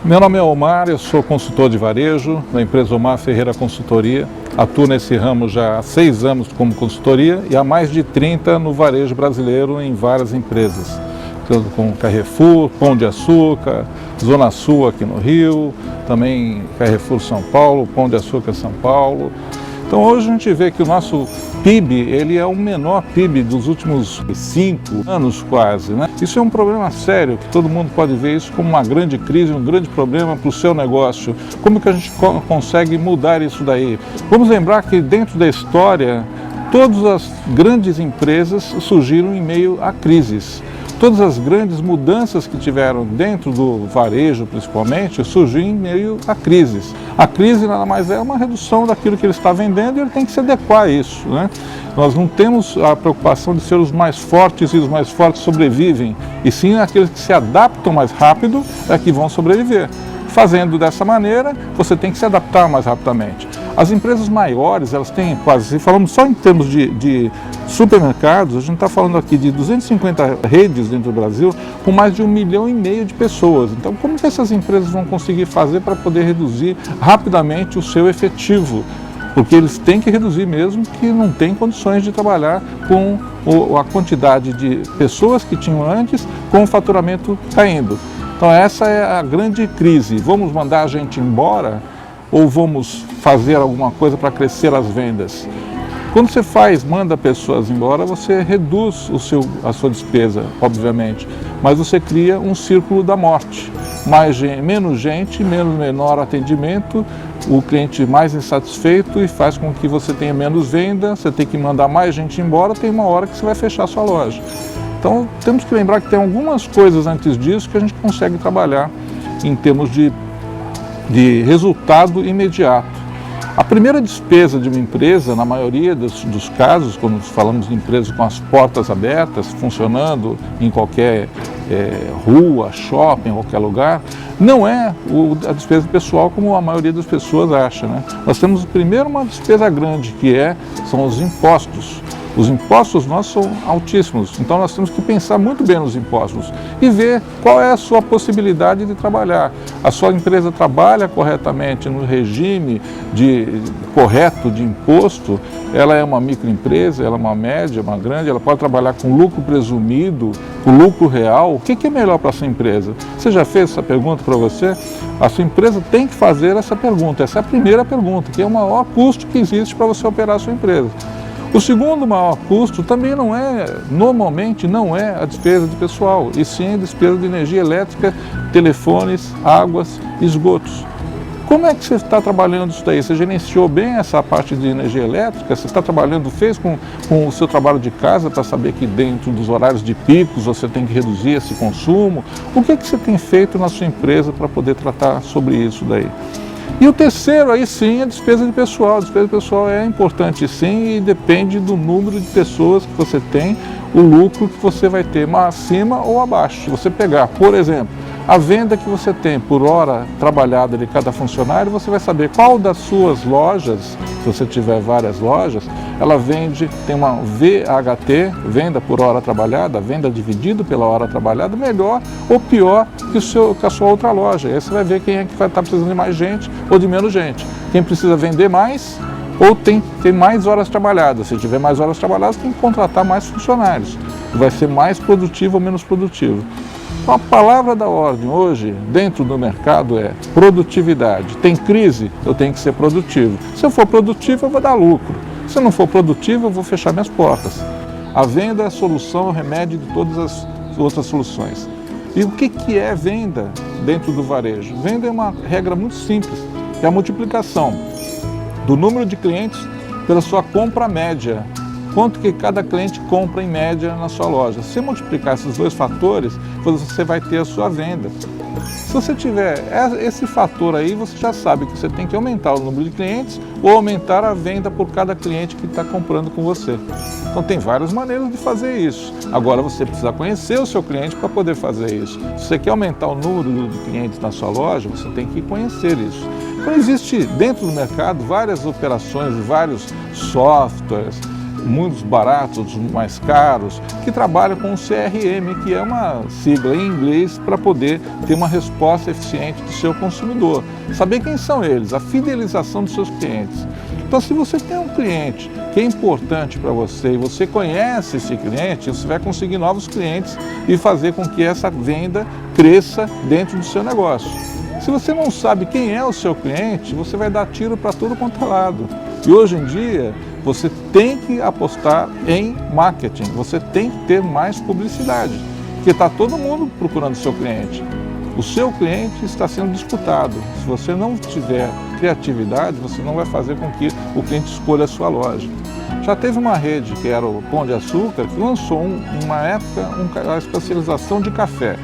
Meu nome é Omar, eu sou consultor de varejo da empresa Omar Ferreira Consultoria. Atuo nesse ramo já há 6 anos como consultoria e há mais de 30 no varejo brasileiro em várias empresas, como Carrefour, Pão de Açúcar, Zona Sul aqui no Rio, também Carrefour São Paulo, Pão de Açúcar São Paulo. Então hoje a gente vê que o nosso PIB, ele é o menor PIB dos últimos 5 anos quase, né? Isso é um problema sério, que todo mundo pode ver isso como uma grande crise, um grande problema para o seu negócio. Como que a gente consegue mudar isso daí? Vamos lembrar que dentro da história, todas as grandes empresas surgiram em meio a crises. Todas as grandes mudanças que tiveram dentro do varejo, principalmente, surgiram em meio a crises. A crise nada mais é uma redução daquilo que ele está vendendo e ele tem que se adequar a isso, né? Nós não temos a preocupação de ser os mais fortes e os mais fortes sobrevivem, e sim aqueles que se adaptam mais rápido é que vão sobreviver. Fazendo dessa maneira, você tem que se adaptar mais rapidamente. As empresas maiores, elas têm quase, se falamos só em termos de supermercados, a gente está falando aqui de 250 redes dentro do Brasil, com mais de 1,5 milhão de pessoas. Então, como que essas empresas vão conseguir fazer para poder reduzir rapidamente o seu efetivo? Porque eles têm que reduzir mesmo, que não tem condições de trabalhar com a quantidade de pessoas que tinham antes, com o faturamento caindo. Então essa é a grande crise. Vamos mandar a gente embora ou vamos fazer alguma coisa para crescer as vendas? Quando você manda pessoas embora, você reduz a sua despesa, obviamente, mas você cria um círculo da morte. Menos gente, menor atendimento, o cliente mais insatisfeito e faz com que você tenha menos venda, você tem que mandar mais gente embora, tem uma hora que você vai fechar a sua loja. Então temos que lembrar que tem algumas coisas antes disso que a gente consegue trabalhar em termos de resultado imediato. A primeira despesa de uma empresa, na maioria dos casos, quando falamos de empresas com as portas abertas, funcionando em qualquer rua, shopping, qualquer lugar, não é a despesa pessoal como a maioria das pessoas acha, né? Nós temos primeiro uma despesa grande, são os impostos. Os impostos nossos são altíssimos, então nós temos que pensar muito bem nos impostos e ver qual é a sua possibilidade de trabalhar. A sua empresa trabalha corretamente no regime correto de imposto, ela é uma microempresa, ela é uma média, uma grande, ela pode trabalhar com lucro presumido, com lucro real. O que é melhor para a sua empresa? Você já fez essa pergunta para você? A sua empresa tem que fazer essa pergunta, essa é a primeira pergunta, que é o maior custo que existe para você operar a sua empresa. O segundo maior custo também normalmente não é a despesa de pessoal, e sim a despesa de energia elétrica, telefones, águas, esgotos. Como é que você está trabalhando isso daí? Você gerenciou bem essa parte de energia elétrica? Você está trabalhando, fez com o seu trabalho de casa para saber que dentro dos horários de picos você tem que reduzir esse consumo? O que você tem feito na sua empresa para poder tratar sobre isso daí? E o terceiro, aí sim, é a despesa de pessoal. A despesa de pessoal é importante sim e depende do número de pessoas que você tem, o lucro que você vai ter, acima ou abaixo. Se você pegar, por exemplo, a venda que você tem por hora trabalhada de cada funcionário, você vai saber qual das suas lojas, se você tiver várias lojas, ela tem uma VHT, venda por hora trabalhada, venda dividido pela hora trabalhada, melhor ou pior que a sua outra loja. Aí você vai ver quem é que vai estar precisando de mais gente ou de menos gente. Quem precisa vender mais ou tem mais horas trabalhadas. Se tiver mais horas trabalhadas, tem que contratar mais funcionários. Vai ser mais produtivo ou menos produtivo. Então, a palavra da ordem hoje, dentro do mercado, é produtividade. Tem crise? Eu tenho que ser produtivo. Se eu for produtivo, eu vou dar lucro. Se eu não for produtivo, eu vou fechar minhas portas. A venda é a solução, o remédio de todas as outras soluções. E o que é venda dentro do varejo? Venda é uma regra muito simples, é a multiplicação do número de clientes pela sua compra média. Quanto que cada cliente compra em média na sua loja. Se multiplicar esses dois fatores, você vai ter a sua venda. Se você tiver esse fator aí, você já sabe que você tem que aumentar o número de clientes ou aumentar a venda por cada cliente que está comprando com você. Então tem várias maneiras de fazer isso. Agora você precisa conhecer o seu cliente para poder fazer isso. Se você quer aumentar o número de clientes na sua loja, você tem que conhecer isso. Então existe dentro do mercado várias operações, vários softwares, muitos baratos, outros mais caros, que trabalham com o CRM, que é uma sigla em inglês para poder ter uma resposta eficiente do seu consumidor. Saber quem são eles, a fidelização dos seus clientes. Então, se você tem um cliente que é importante para você e você conhece esse cliente, você vai conseguir novos clientes e fazer com que essa venda cresça dentro do seu negócio. Se você não sabe quem é o seu cliente, você vai dar tiro para tudo quanto é lado. E hoje em dia, você tem que apostar em marketing, você tem que ter mais publicidade, porque está todo mundo procurando o seu cliente. O seu cliente está sendo disputado. Se você não tiver criatividade, você não vai fazer com que o cliente escolha a sua loja. Já teve uma rede, que era o Pão de Açúcar, que lançou, uma época, uma especialização de café.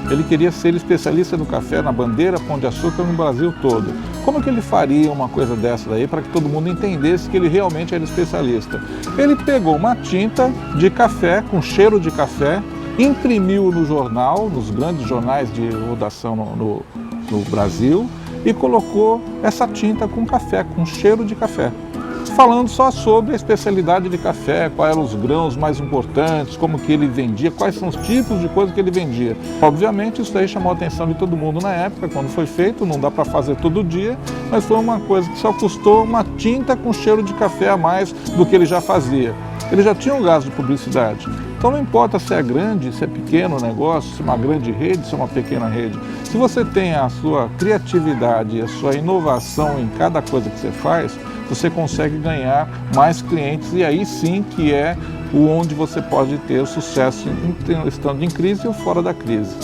Ele queria ser especialista do café na bandeira Pão de Açúcar no Brasil todo. Como que ele faria uma coisa dessa daí para que todo mundo entendesse que ele realmente era especialista? Ele pegou uma tinta de café, com cheiro de café, imprimiu no jornal, nos grandes jornais de rodação no Brasil, e colocou essa tinta com café, com cheiro de café, falando só sobre a especialidade de café, quais eram os grãos mais importantes, como que ele vendia, quais são os tipos de coisa que ele vendia. Obviamente isso aí chamou a atenção de todo mundo na época, quando foi feito, não dá para fazer todo dia, mas foi uma coisa que só custou uma tinta com cheiro de café a mais do que ele já fazia. Ele já tinha um gasto de publicidade. Então não importa se é grande, se é pequeno o negócio, se é uma grande rede, se é uma pequena rede. Se você tem a sua criatividade, a sua inovação em cada coisa que você faz, você consegue ganhar mais clientes e aí sim que é onde você pode ter sucesso estando em crise ou fora da crise.